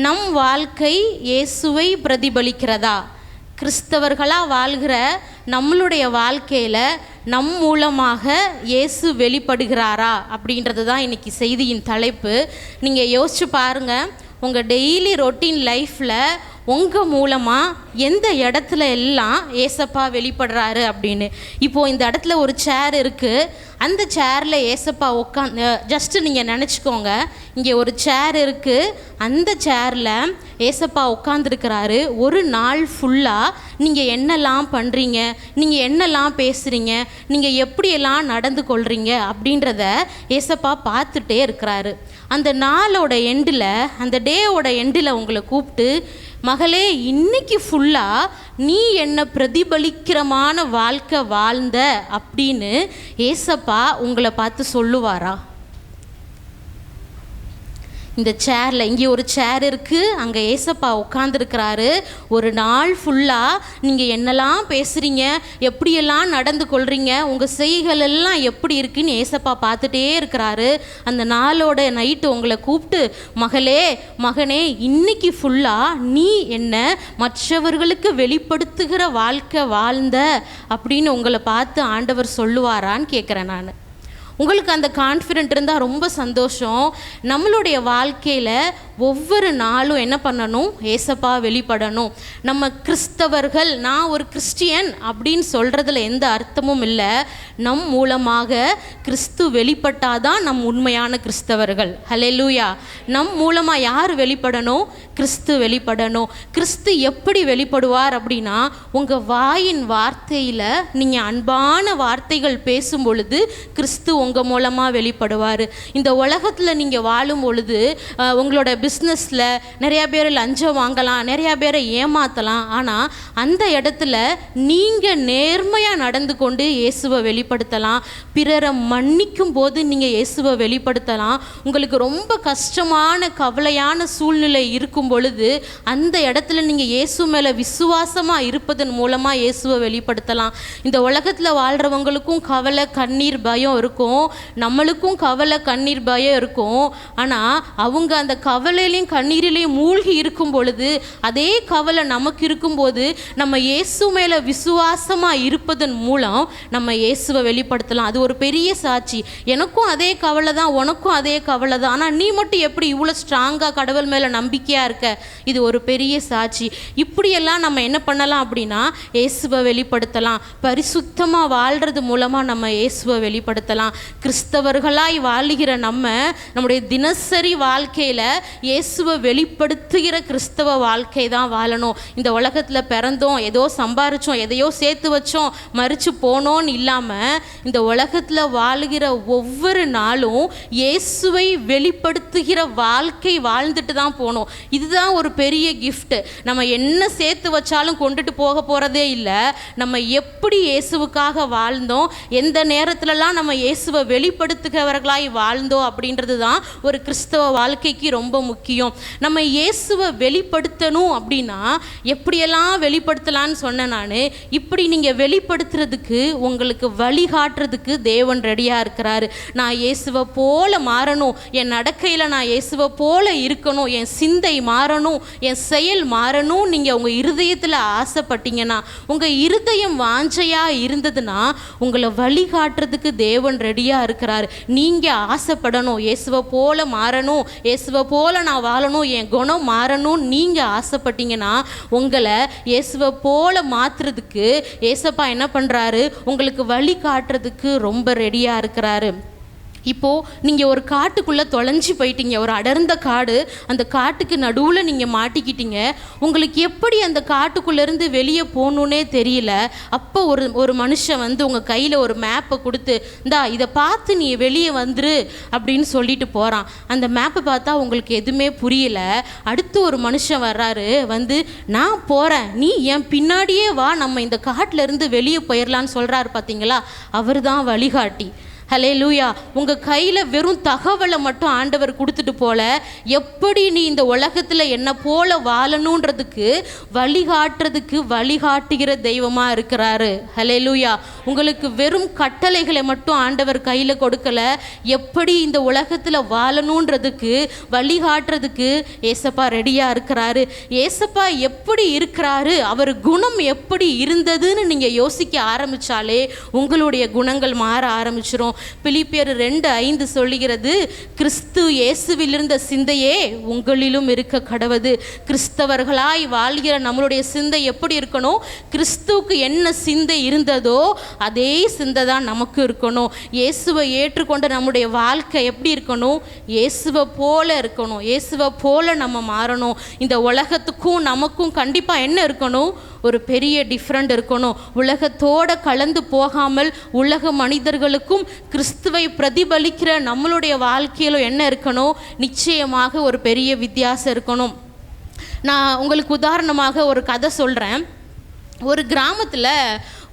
நம் வாழ்க்கை இயேசுவை பிரதிபலிக்கிறதா? கிறிஸ்தவர்களாக வாழ்கிற நம்மளுடைய வாழ்க்கையில் நம் மூலமாக இயேசு வெளிப்படுகிறாரா அப்படின்றது தான் இன்றைக்கி செய்தியின் தலைப்பு. நீங்கள் யோசிச்சு பாருங்கள், உங்கள் டெய்லி ரொட்டீன் லைஃப்பில் உங்கள் மூலமாக எந்த இடத்துல எல்லாம் ஏசப்பா வெளிப்படுறாரு அப்படின்னு. இப்போது இந்த இடத்துல ஒரு சேர் இருக்குது, அந்த சேரில் ஏசப்பா உட்காந்து, ஜஸ்ட்டு நீங்கள் நினச்சிக்கோங்க, இங்கே ஒரு சேர் இருக்குது, அந்த சேரில் ஏசப்பா உட்காந்துருக்கிறாரு. ஒரு நாள் ஃபுல்லாக நீங்கள் என்னெல்லாம் பண்ணுறீங்க, நீங்கள் என்னெல்லாம் பேசுகிறீங்க, நீங்கள் எப்படியெல்லாம் நடந்து கொள்கிறீங்க அப்படின்றத ஏசப்பா பார்த்துட்டே இருக்கிறாரு. அந்த நாளோட எண்டில், அந்த டேவோட எண்டில் உங்களை கூப்பிட்டு, மகளே இன்னைக்கு ஃபுல்லாக நீ என்ன பிரதிபலிக்கிறமான வாழ்க்கை வாழ்ந்த அப்படின்னு ஏசப்பா உங்களை பார்த்து சொல்லுவாரா? இந்த சேரில், இங்கே ஒரு சேர் இருக்குது, அங்கே ஏசப்பா உட்காந்துருக்கிறாரு. ஒரு நாள் ஃபுல்லாக நீங்கள் என்னெல்லாம் பேசுகிறீங்க, எப்படியெல்லாம் நடந்து கொள்கிறீங்க, உங்கள் செய்கள் எல்லாம் எப்படி இருக்குன்னு ஏசப்பா பார்த்துட்டே இருக்கிறாரு. அந்த நாளோட நைட்டு உங்களை கூப்பிட்டு, மகளே மகனே இன்னைக்கு ஃபுல்லாக நீ என்ன மற்றவர்களுக்கு வெளிப்படுத்துகிற வாழ்க்கை வாழ்ந்த அப்படின்னு உங்களை பார்த்து ஆண்டவர் சொல்லுவாரான்னு கேட்குறேன் நான். உங்களுக்கு அந்த கான்ஃபிடென்ட் இருந்தால் ரொம்ப சந்தோஷம். நம்மளுடைய வாழ்க்கையில் ஒவ்வொரு நாளும் என்ன பண்ணணும்? ஏசப்பா வெளிப்படணும். நம்ம கிறிஸ்தவர்கள், நான் ஒரு கிறிஸ்டியன் அப்படின்னு சொல்கிறதுல எந்த அர்த்தமும் இல்லை. நம் மூலமாக கிறிஸ்து வெளிப்பட்டாதான் நம் உண்மையான கிறிஸ்தவர்கள். ஹல்லேலூயா. நம் மூலமாக யார் வெளிப்படணும்? கிறிஸ்து வெளிப்படணும். கிறிஸ்து எப்படி வெளிப்படுவார் அப்படின்னா, உங்கள் வாயின் வார்த்தையில் நீங்கள் அன்பான வார்த்தைகள் பேசும் பொழுது கிறிஸ்து உங்கள் மூலமாக வெளிப்படுவார். இந்த உலகத்தில் நீங்கள் வாழும் பொழுது உங்களோட பிஸ்னஸில் நிறையா பேர் லஞ்சம் வாங்கலாம், நிறையா பேரை ஏமாற்றலாம். ஆனால் அந்த இடத்துல நீங்கள் நேர்மையாக நடந்து கொண்டு இயேசுவை வெளிப்படுத்தலாம். பிறரை மன்னிக்கும் போது நீங்கள் இயேசுவை வெளிப்படுத்தலாம். உங்களுக்கு ரொம்ப கஷ்டமான கவலையான சூழ்நிலை இருக்கும் பொழுது அந்த இடத்துல நீங்கள் இயேசு மேலே விசுவாசமாக இருப்பதன் மூலமாக இயேசுவை வெளிப்படுத்தலாம். இந்த உலகத்தில் வாழ்கிறவங்களுக்கும் கவலை கண்ணீர் பயம் இருக்கும், நம்மளுக்கும் கவலை கண்ணீர் பயம் இருக்கும். ஆனால் அவங்க அந்த கவலையிலையும் கண்ணீரிலையும் மூழ்கி இருக்கும் பொழுது, அதே கவலை நமக்கு இருக்கும்போது நம்ம இயேசு மேலே விசுவாசமாக இருப்பதன் மூலம் நம்ம இயேசுவை வெளிப்படுத்தலாம். அது ஒரு பெரிய சாட்சி. எனக்கும் அதே கவலை தான், உனக்கும் அதே கவலை தான், ஆனால் நீ மட்டும் எப்படி இவ்வளோ ஸ்ட்ராங்காக கடவுள் மேலே நம்பிக்கையாக இருக்க? இது ஒரு பெரிய சாட்சி. இப்படியெல்லாம் நம்ம என்ன பண்ணலாம் அப்படின்னா இயேசுவை வெளிப்படுத்தலாம். பரிசுத்தமாக வாழ்கிறது மூலமாக நம்ம இயேசுவை வெளிப்படுத்தலாம். கிறிஸ்தவர்களாய் வாழுகிற நம்முடைய தினசரி வாழ்க்கையில் இயேசுவை வெளிப்படுத்துகிற கிறிஸ்தவ வாழ்க்கை தான் வாழணும். இந்த உலகத்தில் பிறந்தோம், ஏதோ சம்பாரித்தோம், எதையோ சேர்த்து வச்சோம், மறித்து போனோன்னு இல்லாமல் இந்த உலகத்தில் வாழுகிற ஒவ்வொரு நாளும் இயேசுவை வெளிப்படுத்துகிற வாழ்க்கை வாழ்ந்துட்டு தான் போகணும். இதுதான் ஒரு பெரிய கிஃப்ட். நம்ம என்ன சேர்த்து வச்சாலும் கொண்டுட்டு போக போகிறதே இல்லை. நம்ம எப்படி இயேசுவுக்காக வாழ்ந்தோம், எந்த நேரத்துலலாம் நம்ம இயேசுவை வெளிப்படுத்துகிறவர்களாய் வாழ்ந்தோம் அப்படின்றது தான் ஒரு கிறிஸ்தவ வாழ்க்கைக்கு ரொம்ப முக்கியம். நம்ம இயேசுவை வெளிப்படுத்தணும் அப்படின்னா எப்படியெல்லாம் வெளிப்படுத்தலான்னு சொன்னேன் நான். இப்படி நீங்கள் வெளிப்படுத்துறதுக்கு, உங்களுக்கு வழிகாட்டுறதுக்கு தேவன் ரெடியாக இருக்கிறாரு. நான் இயேசுவை போல மாறணும், என் நடக்கையில் நான் இயேசுவை போல இருக்கணும், என் சிந்தை மாறணும், என் செயல் மாறணும். நீங்கள் உங்கள் இருதயத்தில் ஆசைப்பட்டீங்கன்னா, உங்கள் இருதயம் வாஞ்சையாக இருந்ததுன்னா உங்களை வழிகாட்டுறதுக்கு தேவன் ரெடியாக இருக்கிறார். நீங்கள் ஆசைப்படணும், இயேசுவை போல மாறணும், இயேசுவை போல நான் வாழணும், என் குணம் மாறணும். நீங்கள் ஆசைப்பட்டீங்கன்னா உங்களை இயேசுவை போல மாற்றுறதுக்கு ஏசப்பா என்ன பண்ணுறாரு? உங்களுக்கு வழி காட்டுறதுக்கு ரொம்ப ரெடியாக இருக்கிறாரு. இப்போது நீங்கள் ஒரு காட்டுக்குள்ளே தொலைஞ்சி போயிட்டீங்க, ஒரு அடர்ந்த காடு, அந்த காட்டுக்கு நடுவில் நீங்கள் மாட்டிக்கிட்டீங்க. உங்களுக்கு எப்படி அந்த காட்டுக்குள்ளேருந்து வெளியே போகணுன்னே தெரியல. அப்போ ஒரு மனுஷன் வந்து உங்கள் கையில் ஒரு மேப்பை கொடுத்து, இந்தா இதை பார்த்து நீ வெளியே வந்துரு அப்படின்னு சொல்லிட்டு போகிறான். அந்த மேப்பை பார்த்தா உங்களுக்கு எதுவுமே புரியல. அடுத்து ஒரு மனுஷன் வர்றாரு, வந்து நான் போகிறேன், நீ என் பின்னாடியே வா, நம்ம இந்த காட்டிலேருந்து வெளியே போயிடலான்னு சொல்கிறாரு. பார்த்தீங்களா? அவர் தான் வழிகாட்டி. ஹல்லேலூயா. உங்கள் கையில் வெறும் தகவலை மட்டும் ஆண்டவர் கொடுத்துட்டு போல, எப்படி நீ இந்த உலகத்தில் என்ன போல வாழணுன்றதுக்கு வழிகாட்டுகிற தெய்வமாக இருக்கிறாரு. ஹல்லேலூயா. உங்களுக்கு வெறும் கட்டளைகளை மட்டும் ஆண்டவர் கையில் கொடுக்கல, எப்படி இந்த உலகத்தில் வாழணுன்றதுக்கு வழிகாட்டுறதுக்கு ஏசப்பா ரெடியாக இருக்கிறாரு. ஏசப்பா எப்படி இருக்கிறாரு, அவர் குணம் எப்படி இருந்ததுன்னு நீங்கள் யோசிக்க ஆரம்பித்தாலே உங்களுடைய குணங்கள் மாற ஆரம்பிச்சிடும். பிலிப்பியர் 2:5 சொல்லுகிறது, கிறிஸ்து இயேசுவில் இருந்த சிந்தையே உங்களிலும் இருக்க கடவது. கிறிஸ்தவர்களாய் வாழ்கிற நம்மளுடைய சிந்தை எப்படி இருக்கணும்? கிறிஸ்துவுக்கு என்ன சிந்தை இருந்ததோ அதே சிந்தை தான் நமக்கு இருக்கணும். இயேசுவை ஏற்றுக்கொண்ட நம்முடைய வாழ்க்கை எப்படி இருக்கணும்? இயேசுவை போல இருக்கணும். இயேசுவை போல நம்ம மாறணும். இந்த உலகத்துக்கும் நமக்கும் கண்டிப்பாக என்ன இருக்கணும்? ஒரு பெரிய டிஃப்ரெண்ட் இருக்கணும். உலகத்தோட கலந்து போகாமல் உலக மனிதர்களுக்கும் கிறிஸ்துவை பிரதிபலிக்கிற நம்மளுடைய வாழ்க்கையிலும் என்ன இருக்கணும்? நிச்சயமாக ஒரு பெரிய வித்தியாசம் இருக்கணும். நான் உங்களுக்கு உதாரணமாக ஒரு கதை சொல்கிறேன். ஒரு கிராமத்தில்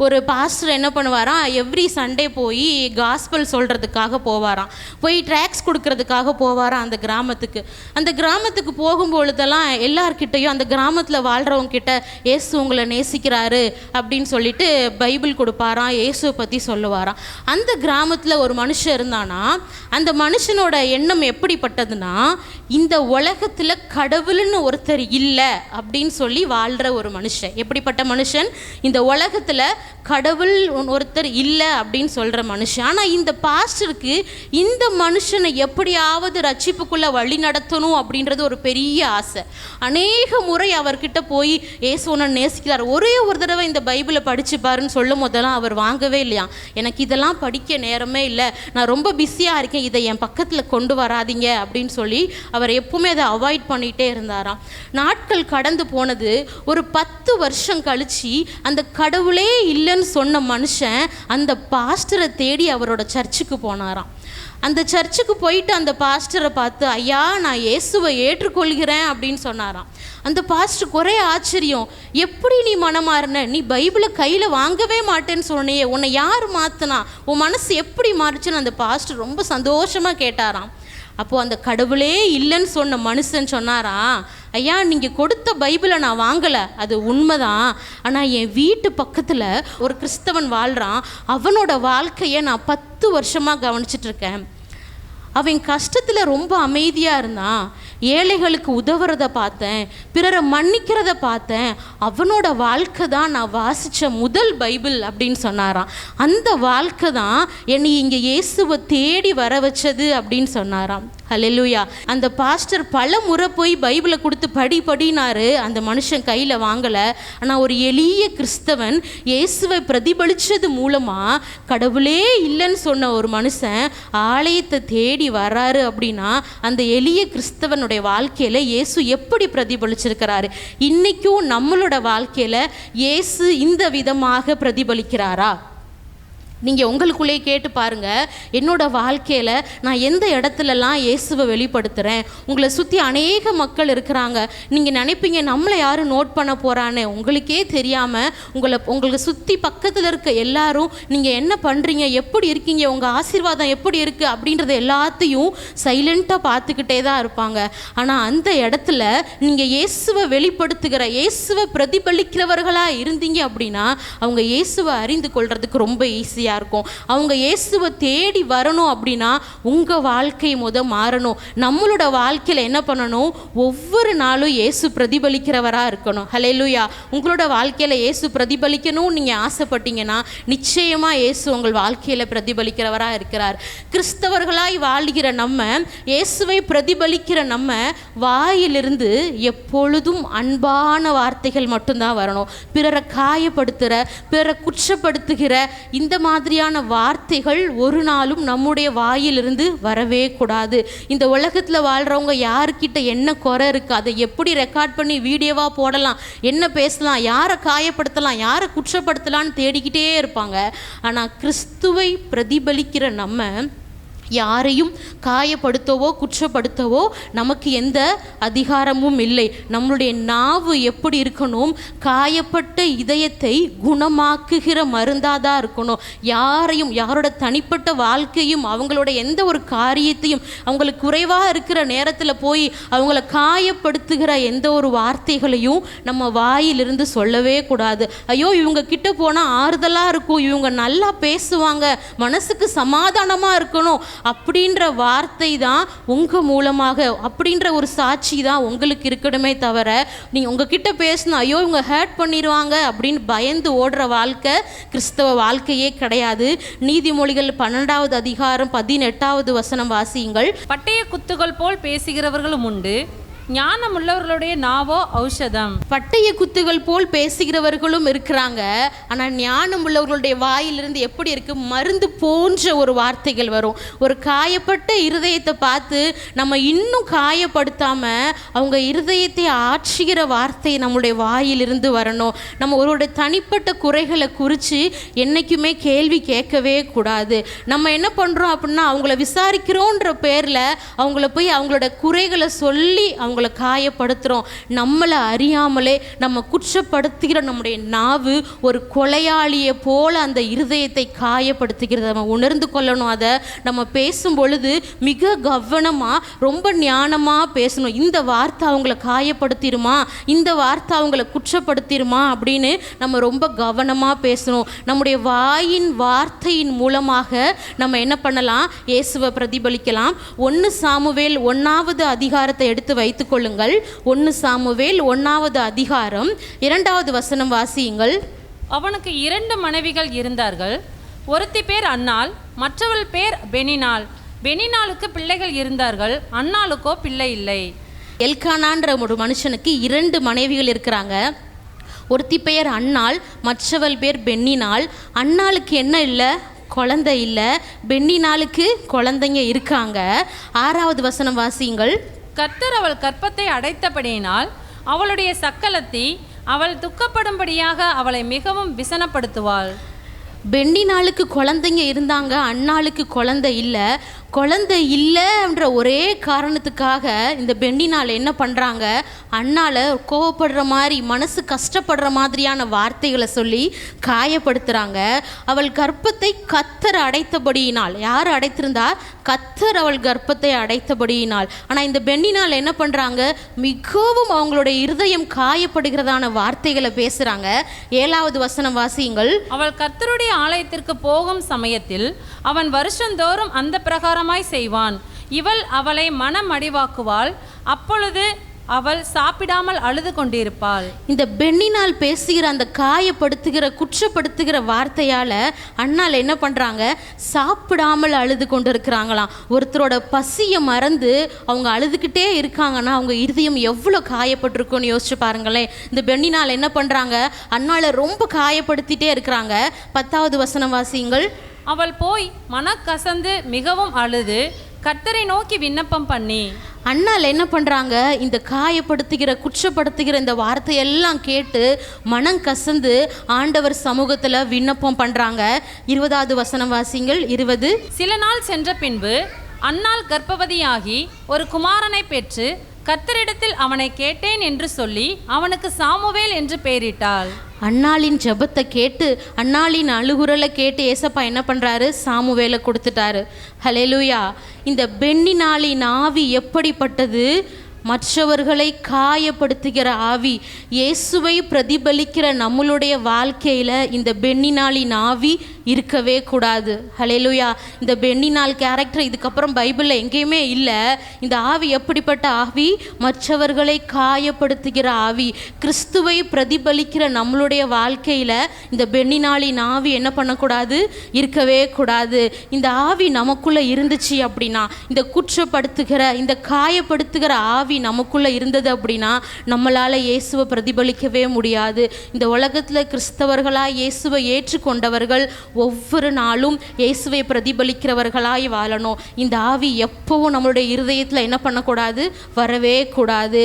ஒரு பாஸ்டர் என்ன பண்ணுவாராம், எவ்ரி சண்டே போய் காஸ்பல் சொல்கிறதுக்காக போவாராம். போய் ட்ராக்ஸ் கொடுக்கறதுக்காக போவாராம் அந்த கிராமத்துக்கு போகும்பொழுதெல்லாம் எல்லார்கிட்டையும் அந்த கிராமத்தில் வாழ்கிறவங்க கிட்ட இயேசு உங்களை நேசிக்கிறாரு அப்படின்னு சொல்லிட்டு பைபிள் கொடுப்பாராம், இயேசுவை பற்றி சொல்லுவாராம். அந்த கிராமத்தில் ஒரு மனுஷன் இருந்தானா, அந்த மனுஷனோட எண்ணம் எப்படிப்பட்டதுன்னா, இந்த உலகத்தில் கடவுள்னு ஒருத்தர் இல்லை அப்படின்னு சொல்லி வாழ்கிற ஒரு மனுஷன். எப்படிப்பட்ட மனுஷன்? இந்த உலகத்தில் கடவுள் ஒருத்தர் இல்லை அப்படின்னு சொல்கிற மனுஷன். ஆனால் இந்த பாஸ்டருக்கு இந்த மனுஷனை எப்படியாவது ரட்சிப்புக்குள்ளே வழி நடத்தணும் அப்படின்றது ஒரு பெரிய ஆசை. அநேக முறை அவர்கிட்ட போய் இயேசுவை நேசிக்கிறார். ஒரே ஒரு தடவை இந்த பைபிளை படித்து பாருன்னு சொல்லும் போதெல்லாம் அவர் வாங்கவே இல்லையா. எனக்கு இதெல்லாம் படிக்க நேரமே இல்லை, நான் ரொம்ப பிஸியாக இருக்கேன், இதை என் பக்கத்தில் கொண்டு வராதிங்க அப்படின்னு சொல்லி அவர் எப்பவுமே அதை அவாய்ட் பண்ணிகிட்டே இருந்தாராம். நாட்கள் கடந்து போனது. ஒரு 10 வருஷம் கழித்து அந்த கடவுளே இல்லைன்னு சொன்ன மனுஷன் அந்த பாஸ்டரை தேடி அவரோட சர்ச்சுக்கு போனாராம். அந்த சர்ச்சுக்கு போயிட்டு அந்த பாஸ்டரை பார்த்து, ஐயா நான் இயேசுவை ஏற்றுக்கொள்கிறேன் அப்படின்னு சொன்னாராம். அந்த பாஸ்டருக்கு ஒரே ஆச்சரியம், எப்படி நீ மனமாறின? நீ பைபிளை கையில் வாங்கவே மாட்டேன்னு சொன்னியே, உன்னை யார் மாற்றினா? உன் மனசு எப்படி மாறிச்சுன்னு அந்த பாஸ்டர் ரொம்ப சந்தோஷமாக கேட்டாராம். அப்போது அந்த கடவுளே இல்லைன்னு சொன்ன மனுஷன் சொன்னாராம், ஐயா நீங்கள் கொடுத்த பைபிளை நான் வாங்கலை, அது உண்மைதான். ஆனால் என் வீட்டு பக்கத்தில் ஒரு கிறிஸ்தவன் வாழ்கிறான், அவனோட வாழ்க்கையை நான் 10 வருஷமாக கவனிச்சிட்ருக்கேன். அவன் கஷ்டத்தில் ரொம்ப அமைதியாக இருந்தான், ஏழைகளுக்கு உதவுறத பார்த்தேன், பிறரை மன்னிக்கிறத பார்த்தேன். அவனோட வாழ்க்கை தான் நான் வாசித்த முதல் பைபிள் அப்படின்னு சொன்னாராம். அந்த வாழ்க்கை தான் என்னை இங்கே இயேசுவை தேடி வர வச்சது அப்படின்னு சொன்னாராம். ஹல்லேலூயா. அந்த பாஸ்டர் பல முறை போய் பைபிளை கொடுத்து படினாரு, அந்த மனுஷன் கையில் வாங்கலை. ஆனால் ஒரு எளிய கிறிஸ்தவன் இயேசுவை பிரதிபலித்தது மூலமாக கடவுளே இல்லைன்னு சொன்ன ஒரு மனுஷன் ஆலயத்தை தேடி வர்றாரு அப்படின்னா அந்த எளிய கிறிஸ்தவனுடைய வாழ்க்கையில் இயேசு எப்படி பிரதிபலிச்சிருக்கிறாரு? இன்றைக்கும் நம்மளோட வாழ்க்கையில் இயேசு இந்த விதமாக பிரதிபலிக்கிறாரா? நீங்கள் உங்களுக்குள்ளே கேட்டு பாருங்கள், என்னோடய வாழ்க்கையில் நான் எந்த இடத்துலலாம் இயேசுவை வெளிப்படுத்துகிறேன்? உங்களை சுற்றி அநேக மக்கள் இருக்கிறாங்க. நீங்கள் நினைப்பீங்க நம்மளை யாரும் நோட் பண்ண போகிறான்னு. உங்களுக்கே தெரியாமல் உங்களுக்கு சுற்றி பக்கத்தில் இருக்க எல்லாரும் நீங்கள் என்ன பண்ணுறீங்க, எப்படி இருக்கீங்க, உங்கள் ஆசீர்வாதம் எப்படி இருக்குது அப்படின்றத எல்லாத்தையும் சைலண்ட்டாக பார்த்துக்கிட்டே தான் இருப்பாங்க. ஆனால் அந்த இடத்துல நீங்கள் இயேசுவை வெளிப்படுத்துகிற, இயேசுவை பிரதிபலிக்கிறவர்களாக இருந்தீங்க அப்படின்னா அவங்க இயேசுவை அறிந்து கொள்றதுக்கு ரொம்ப ஈஸியாக இருக்கும். அவங்க இயேசுவை தேடி வரணும் அப்படின்னா உங்கள் வாழ்க்கை மாறணும். நம்மளோட வாழ்க்கையில் என்ன பண்ணணும்? ஒவ்வொரு நாளும் இயேசு பிரதிபலிக்கிறவராக இருக்கணும். ஹல்லேலூயா. உங்களோட வாழ்க்கையில் இயேசு பிரதிபலிக்கணும் நீங்கள் ஆசைப்பட்டீங்கன்னா நிச்சயமாக இயேசு உங்கள் வாழ்க்கையில் பிரதிபலிக்கிறவராக இருக்கிறார். கிறிஸ்தவர்களாய் வாழ்கிற நம்ம, இயேசுவை பிரதிபலிக்கிற நம்ம வாயிலிருந்து எப்பொழுதும் அன்பான வார்த்தைகள் மட்டும்தான் வரணும். பிறரை காயப்படுத்துகிற, பிறரை குற்றப்படுத்துகிற இந்த மாதிரியான வார்த்தைகள் ஒரு நாளும் நம்முடைய வாயிலிருந்து வரவே கூடாது. இந்த உலகத்தில் வாழ்கிறவங்க யாருக்கிட்ட என்ன குறை இருக்குது, அதை எப்படி ரெக்கார்ட் பண்ணி வீடியோவாக போடலாம், என்ன பேசலாம், யாரை காயப்படுத்தலாம், யாரை குற்றப்படுத்தலான்னு தேடிக்கிட்டே இருப்பாங்க. ஆனால் கிறிஸ்துவை பிரதிபலிக்கிற நம்ம யாரையும் காயப்படுத்தவோ குற்றப்படுத்தவோ நமக்கு எந்த அதிகாரமும் இல்லை. நம்மளுடைய நாவு எப்படி இருக்கணும்? காயப்பட்ட இதயத்தை குணமாக்குகிற மருந்தாதான் இருக்கணும். யாரையும், யாரோட தனிப்பட்ட வாழ்க்கையும் அவங்களோட எந்த ஒரு காரியத்தையும் அவங்களுக்கு குறைவாக இருக்கிற நேரத்தில் போய் அவங்கள காயப்படுத்துகிற எந்த ஒரு வார்த்தைகளையும் நம்ம வாயிலிருந்து சொல்லவே கூடாது. ஐயோ இவங்க கிட்ட போனால் ஆறுதலாக இருக்கும், இவங்க நல்லா பேசுவாங்க, மனசுக்கு சமாதானமாக இருக்கணும் அப்படின்ற வார்த்தை தான் உங்கள் மூலமாக, அப்படின்ற ஒரு சாட்சி தான் உங்களுக்கு இருக்கணுமே தவிர நீங்கள் உங்ககிட்ட பேசணும் ஐயோ இவங்க ஹேர்ட் பண்ணிடுவாங்க அப்படின்னு பயந்து ஓடுற வாழ்க்கை கிறிஸ்தவ வாழ்க்கையே கிடையாது. நீதிமொழிகள் 12வது அதிகாரம் 18வது வசனம் வாசியுங்கள். பட்டய குத்துகள் போல் பேசுகிறவர்களும் உண்டு, ஞானம் உள்ளவர்களுடைய நாவோ ஔஷதம். பட்டய குத்துகள் போல் பேசுகிறவர்களும் இருக்கிறாங்க, ஆனால் ஞானம் உள்ளவர்களுடைய வாயிலிருந்து எப்படி இருக்கு? மருந்து போன்ற ஒரு வார்த்தைகள் வரும். ஒரு காயப்பட்ட இருதயத்தை பார்த்து நம்ம இன்னும் காயப்படுத்தாம அவங்க இருதயத்தை ஆற்றுகிற வார்த்தை நம்மளுடைய வாயிலிருந்து வரணும். நம்ம ஒருவருடைய தனிப்பட்ட குறைகளை குறித்து என்றைக்குமே கேள்வி கேட்கவே கூடாது. நம்ம என்ன பண்ணுறோம் அப்படின்னா அவங்கள விசாரிக்கிறோன்ற பேரில் அவங்கள போய் அவங்களோட குறைகளை சொல்லி அவங்கள காயப்படுத்துகிறோம். நம்மளை அறியாமலே நம்ம குற்றப்படுத்துகிற நம்முடைய நாவு ஒரு கொலையாளியை போல அந்த இருதயத்தை காயப்படுத்துகிறது. நம்ம உணர்ந்து கொள்ளணும். அதை நம்ம பேசும் பொழுது மிக கவனமாக ரொம்ப ஞானமாக பேசணும். இந்த வார்த்தை அவங்கள காயப்படுத்திடுமா, இந்த வார்த்தை அவங்கள குற்றப்படுத்திடுமா அப்படின்னு நம்ம ரொம்ப கவனமாக பேசணும். நம்முடைய வாயின் வார்த்தையின் மூலமாக நம்ம என்ன பண்ணலாம்? இயேசுவை பிரதிபலிக்கலாம். 1 சாமுவேல் 1வது அதிகாரத்தை எடுத்து வைத்து கொள்ளுங்கள். 1 சாமுவேல் 1வது அதிகாரம் 2வது வசனம் வாசியுங்கள். அவனுக்கு 2 மனைவிகள் இருந்தார்கள். ஒருத்தி பேர் அன்னாள், மற்றவள் பேர் பெனினாள். பெனினாளுக்கு பிள்ளைகள் இருந்தார்கள், அன்னாளுக்கோ பிள்ளை இல்லை. எல்கானான்ற ஒரு மனுஷனுக்கு 2 மனைவிகள் இருக்கிறாங்க. ஒருத்தி பெயர் அன்னாள், மற்றவள் பேர் பென்னினாள். அன்னாளுக்கு என்ன இல்லை? குழந்தை இல்லை. பென்னினாளுக்கு குழந்தைங்க இருக்காங்க. 6வது வசனம் வாசியுங்கள். கர்த்தர் அவள் கற்பத்தை அடைத்தபடியினால் அவளுடைய சக்கலத்தை அவள் துக்கப்படும்படியாக அவளை மிகவும் விசனப்படுத்துவாள். பென்னினாளுக்கு குழந்தைங்க இருந்தாங்க, அன்னாளுக்கு குழந்தை இல்லை. குழந்தை இல்லைன்ற ஒரே காரணத்துக்காக இந்த பென்னினாள் என்ன பண்ணுறாங்க? அன்னாளை கோவப்படுற மாதிரி, மனசு கஷ்டப்படுற மாதிரியான வார்த்தைகளை சொல்லி காயப்படுத்துகிறாங்க. அவள் கர்ப்பத்தை கர்த்தர் அடைத்தபடியினால். யார் அடைத்திருந்தா? கர்த்தர் அவள் கர்ப்பத்தை அடைத்தபடியினால். ஆனால் இந்த பென்னினாள் என்ன பண்ணுறாங்க? மிகவும் அவங்களுடைய இருதயம் காயப்படுகிறதான வார்த்தைகளை பேசுகிறாங்க. 7வது வசனம் வாசியுங்கள். அவள் கர்த்தருடைய ஆலயத்திற்கு போகும் சமயத்தில் அவன் வருஷந்தோறும் அந்த பிரகாரமாய் செய்வான். இவள் அவளை மனமடிவாக்குவாள். அப்பொழுது அவள் சாப்பிடாமல் அழுது கொண்டிருப்பாள். இந்த பெண்ணினால் பேசுகிற அந்த காயப்படுத்துகிற குற்றப்படுத்துகிற வார்த்தையால் அண்ணால் என்ன பண்ணுறாங்க? சாப்பிடாமல் அழுது கொண்டு இருக்கிறாங்களாம். ஒருத்தரோட பசியை மறந்து அவங்க அழுதுகிட்டே இருக்காங்கன்னா அவங்க இருதயம் எவ்வளோ காயப்பட்டிருக்குன்னு யோசிச்சு பாருங்களேன். இந்த பெண்ணினால் என்ன பண்ணுறாங்க? அண்ணாளை ரொம்ப காயப்படுத்திட்டே இருக்கிறாங்க. 10வது வசனம் வாசியுங்கள். அவள் போய் மனக்கசந்து மிகவும் அழுது கர்த்தரை நோக்கி விண்ணப்பம் பண்ணி. அண்ணால் என்ன பண்ணுறாங்க? இந்த காயப்படுத்துகிற குற்றப்படுத்துகிற இந்த வார்த்தையெல்லாம் கேட்டு மனம் கசந்து ஆண்டவர் சமூகத்தில் விண்ணப்பம் பண்ணுறாங்க. 20வது வசனம் வாசிங்கள். 20. சில நாள் சென்ற பின்பு அன்னாள் கர்ப்பவதியாகி ஒரு குமாரனை பெற்று கர்த்தரிடத்தில் அவனை கேட்டேன் என்று சொல்லி அவனுக்கு சாமுவேல் என்று பெயரிட்டாள். அன்னாளின் ஜெபத்தை கேட்டு, அன்னாளின் அழுகுரலை கேட்டு ஏசப்பா என்ன பண்ணுறாரு? சாமுவேலை கொடுத்துட்டாரு. ஹல்லேலூயா. இந்த பெண்ணினாளின் ஆவி எப்படிப்பட்டது? மற்றவர்களை காயப்படுத்துகிற ஆவி. இயேசுவை பிரதிபலிக்கிற நம்மளுடைய வாழ்க்கையில் இந்த பெண்ணினாளின் ஆவி இருக்கவே கூடாது. ஹல்லேலூயா. இந்த பெண்ணினால் கேரக்டர் இதுக்கப்புறம் பைபிளில் எங்கேயுமே இல்லை. இந்த ஆவி எப்படிப்பட்ட ஆவி? மற்றவர்களை காயப்படுத்துகிற ஆவி. கிறிஸ்துவை பிரதிபலிக்கிற நம்மளுடைய வாழ்க்கையில் இந்த பெண்ணினாளின் ஆவி என்ன பண்ணக்கூடாது? இருக்கவே கூடாது. இந்த ஆவி நமக்குள்ளே இருந்துச்சு அப்படின்னா, இந்த குற்றப்படுத்துகிற இந்த காயப்படுத்துகிற ஆவி ஆவி நமக்குள்ளே இருந்தது அப்படின்னா நம்மளால் இயேசுவை பிரதிபலிக்கவே முடியாது. இந்த உலகத்தில் கிறிஸ்தவர்களாக இயேசுவை ஏற்றுக்கொண்டவர்கள் ஒவ்வொரு நாளும் இயேசுவை பிரதிபலிக்கிறவர்களாய் வாழணும். இந்த ஆவி எப்பவும் நம்மளுடைய இருதயத்தில் என்ன பண்ணக்கூடாது, வரவே கூடாது.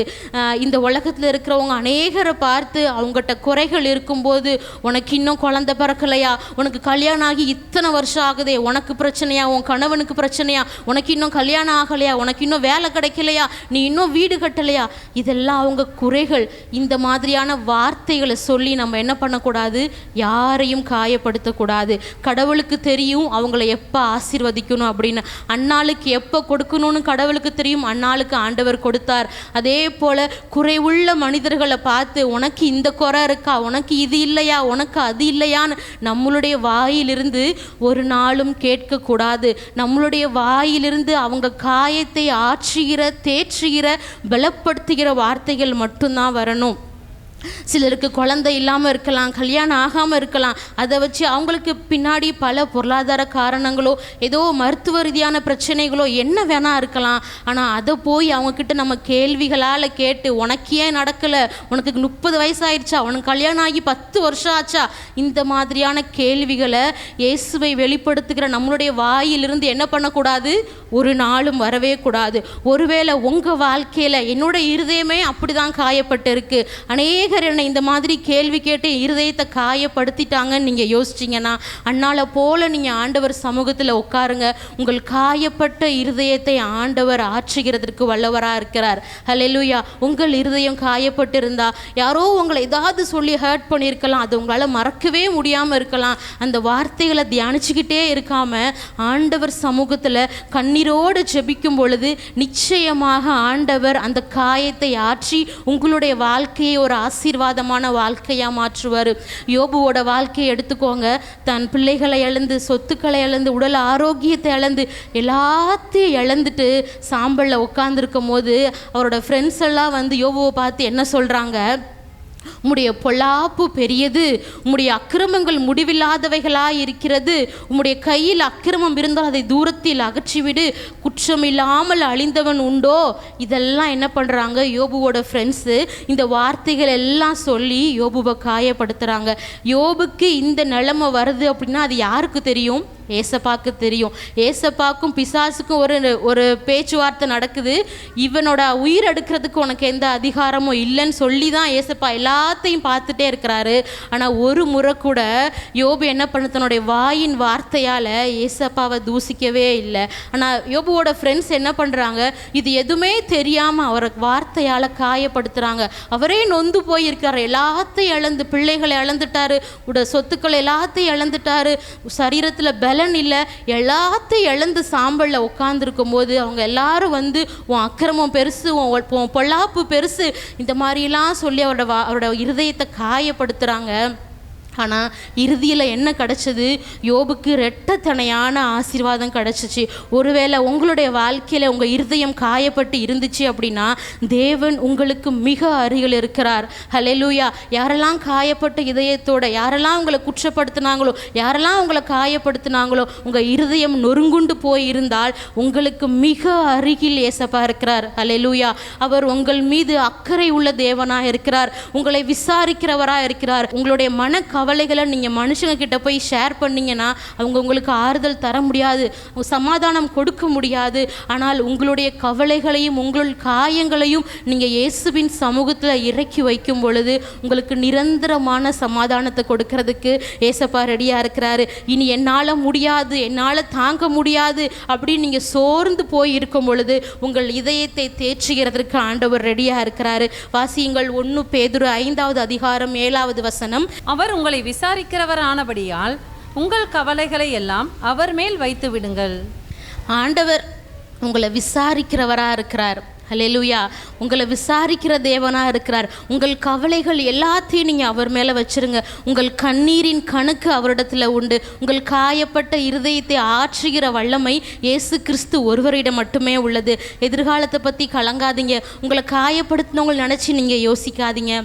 இந்த உலகத்தில் இருக்கிறவங்க அநேகரை பார்த்து அவங்ககிட்ட குறைகள் இருக்கும்போது, உனக்கு இன்னும் குழந்தை பிறக்கலையா, உனக்கு கல்யாணம் ஆகி இத்தனை வருஷம் ஆகுதே, உனக்கு பிரச்சனையா, உன் கணவனுக்கு பிரச்சனையா, உனக்கு இன்னும் கல்யாணம் ஆகலையா, உனக்கு இன்னும் வேலை கிடைக்கலையா, நீ இன்னும் வீடு கட்டலையா, இதெல்லாம் அவங்க குறைகள். இந்த மாதிரியான வார்த்தைகளை சொல்லி நம்ம என்ன பண்ணக்கூடாது, யாரையும் காயப்படுத்தக்கூடாது. கடவுளுக்கு தெரியும் அவங்கள எப்போ ஆசீர்வதிக்கணும் அப்படின்னு. அன்னாளுக்கு எப்போ கொடுக்கணும்னு கடவுளுக்கு தெரியும். அன்னாளுக்கு ஆண்டவர் கொடுத்தார். அதே போல் குறைவுள்ள மனிதர்களை பார்த்து உனக்கு இந்த குறை இருக்கா, உனக்கு இது இல்லையா, உனக்கு அது இல்லையான்னு நம்மளுடைய வாயிலிருந்து ஒரு நாளும் கேட்கக்கூடாது. நம்மளுடைய வாயிலிருந்து அவங்க காயத்தை ஆற்றுகிற, தேற்றுகிற, பலப்படுத்துகிற வார்த்தைகள் மட்டும்தான் வரணும். சிலருக்கு குழந்தை இல்லாமல் இருக்கலாம், கல்யாணம் ஆகாமல் இருக்கலாம். அதை வச்சு அவங்களுக்கு பின்னாடி பல பொருளாதார காரணங்களோ ஏதோ மருத்துவ ரீதியான பிரச்சனைகளோ என்ன வேணா இருக்கலாம். ஆனால் அதை போய் அவங்கக்கிட்ட நம்ம கேள்விகளால் கேட்டு, உனக்கு ஏன் நடக்கலை, உனக்கு 30 வயசாயிடுச்சா, உனக்கு கல்யாணம் ஆகி 10 வருஷம் ஆச்சா, இந்த மாதிரியான கேள்விகளை இயேசுவை வெளிப்படுத்துகிற நம்மளுடைய வாயிலிருந்து என்ன பண்ணக்கூடாது, ஒரு நாளும் வரவே கூடாது. ஒருவேளை உங்கள் வாழ்க்கையில் என்னோட இருதயமே அப்படி தான் காயப்பட்டு இருக்கு, அநேகர் என்னை இந்த மாதிரி கேள்வி கேட்டு இருதயத்தை காயப்படுத்திட்டாங்கன்னு நீங்கள் யோசிச்சிங்கன்னா, அன்னால போல் நீங்கள் ஆண்டவர் சமூகத்தில் உட்காருங்க. உங்கள் காயப்பட்ட இருதயத்தை ஆண்டவர் ஆற்றுகிறதற்கு வல்லவராக இருக்கிறார். ஹல்லேலூயா. உங்கள் இருதயம் காயப்பட்டு இருந்தா, யாரோ உங்களை ஏதாவது சொல்லி ஹர்ட் பண்ணியிருக்கலாம், அது உங்களால் மறக்கவே முடியாமல் இருக்கலாம். அந்த வார்த்தைகளை தியானிச்சுக்கிட்டே இருக்காமல் ஆண்டவர் சமூகத்தில் கண்ணீரோடு ஜெபிக்கும் பொழுது நிச்சயமாக ஆண்டவர் அந்த காயத்தை ஆற்றி உங்களுடைய வாழ்க்கையை ஒரு ஆசீர்வாதமான வாழ்க்கையாக மாற்றுவார். யோபுவோட வாழ்க்கையை எடுத்துக்கோங்க. தன் பிள்ளைகளை இழந்து, சொத்துக்களை இழந்து, உடல் ஆரோக்கியத்தை இழந்து, எல்லாத்தையும் இழந்துட்டு சாம்பலில் உட்காந்துருக்கும் போது அவரோட ஃப்ரெண்ட்ஸ் எல்லாம் வந்து யோபுவை பார்த்து என்ன சொல்கிறாங்க, உம்முடைய பொல்லாப்பு பெரியது, உம்முடைய அக்கிரமங்கள் முடிவில்லாதவைகளாய் இருக்கிறது, உம்முடைய கையில் அக்கிரமம் இருந்தால் அதை தூரத்தில் அகற்றிவிடு, குற்றம் இல்லாமல் அழிந்தவன் உண்டோ. இதெல்லாம் என்ன பண்ணுறாங்க, யோபுவோட ஃப்ரெண்ட்ஸு இந்த வார்த்தைகள் எல்லாம் சொல்லி யோபுவை காயப்படுத்துகிறாங்க. யோபுக்கு இந்த நிலைமை வருது அப்படின்னா அது யாருக்கு தெரியும், ஏசப்பாக்கு தெரியும். ஏசப்பாக்கும் பிசாசுக்கும் ஒரு பேச்சுவார்த்தை நடக்குது. இவனோட உயிர் எடுக்கிறதுக்கு உனக்கு எந்த அதிகாரமும் இல்லைன்னு சொல்லி தான் ஏசப்பா எல்லாத்தையும் பார்த்துட்டே இருக்கிறாரு. ஆனால் ஒரு முறை கூட யோபு என்ன பண்ண, தன்னுடைய வாயின் வார்த்தையால் ஏசப்பாவை தூசிக்கவே இல்லை. ஆனால் யோபுவோட ஃப்ரெண்ட்ஸ் என்ன பண்ணுறாங்க, இது எதுவுமே தெரியாமல் அவரை வார்த்தையால் காயப்படுத்துகிறாங்க. அவரே நொந்து போயிருக்காரு, எல்லாத்தையும் இழந்து, பிள்ளைகளை இழந்துட்டாரு, சொத்துக்களை எல்லாத்தையும் இழந்துட்டாரு, சரீரத்தில் பலன் இல்லை, எல்லாத்தையும் இழந்து சாம்பலில் உட்காந்துருக்கும் போது அவங்க எல்லாரும் வந்து உன் அக்கிரமம் பெருசு, உன் பொல்லாப்பு பெருசு, இந்த மாதிரிலாம் சொல்லி அவரோட இருதயத்தை காயப்படுத்துகிறாங்க. ஆனால் இறுதியில் என்ன கிடச்சிது, யோபுக்கு இரட்டத்தனையான ஆசீர்வாதம் கிடச்சிச்சு. ஒருவேளை உங்களுடைய வாழ்க்கையில் உங்கள் இருதயம் காயப்பட்டு இருந்துச்சு அப்படின்னா தேவன் உங்களுக்கு மிக அருகில் இருக்கிறார். ஹல்லேலூயா. யாரெல்லாம் காயப்பட்ட இதயத்தோட, யாரெல்லாம் உங்களை குற்றப்படுத்தினாங்களோ, யாரெல்லாம் உங்களை காயப்படுத்தினாங்களோ, உங்கள் இருதயம் நொறுங்குண்டு போய் இருந்தால் உங்களுக்கு மிக அருகில் ஏசப்பா இருக்கிறார். ஹல்லேலூயா. அவர் உங்கள் மீது அக்கறை உள்ள தேவனாக இருக்கிறார், உங்களை விசாரிக்கிறவராக இருக்கிறார். உங்களுடைய மன கவலைகளை நீங்கள் மனுஷங்க கிட்ட போய் ஷேர் பண்ணிங்கன்னா அவங்க உங்களுக்கு ஆறுதல் தர முடியாது, சமாதானம் கொடுக்க முடியாது. ஆனால் உங்களுடைய கவலைகளையும் உங்கள் காயங்களையும் நீங்கள் இயேசுவின் சமூகத்தில் இறக்கி வைக்கும் பொழுது உங்களுக்கு நிரந்தரமான சமாதானத்தை கொடுக்கறதுக்கு ஏசப்பா ரெடியாக இருக்கிறாரு. இனி என்னால் முடியாது, என்னால் தாங்க முடியாது அப்படின்னு நீங்கள் சோர்ந்து போய் இருக்கும் பொழுது உங்கள் இதயத்தை தேற்றுகிறதற்கு ஆண்டவர் ரெடியாக இருக்கிறாரு. வாசியுங்கள் 1 பேதுரு 5வது அதிகாரம் 7வது வசனம். அவர் உங்களை விசாரிக்கிறவரானபடியால் உங்கள் கவலைகளை எல்லாம் அவர் மேல் வைத்து விடுங்கள். ஆண்டவர் உங்களை விசாரிக்கிறவராக இருக்கிறார். ஹல்லேலூயா. உங்களை விசாரிக்கிற தேவனாக இருக்கிறார். உங்கள் கவலைகள் எல்லாத்தையும் நீங்கள் அவர் மேலே வச்சுருங்க. உங்கள் கண்ணீரின் கணக்கு அவரிடத்தில் உண்டு. உங்கள் காயப்பட்ட இருதயத்தை ஆற்றுகிற வல்லமை இயேசு கிறிஸ்து ஒருவரிடம் மட்டுமே உள்ளது. எதிர்காலத்தை பற்றி கலங்காதீங்க. உங்களை காயப்படுத்தினவங்களை நினச்சி நீங்கள் யோசிக்காதீங்க.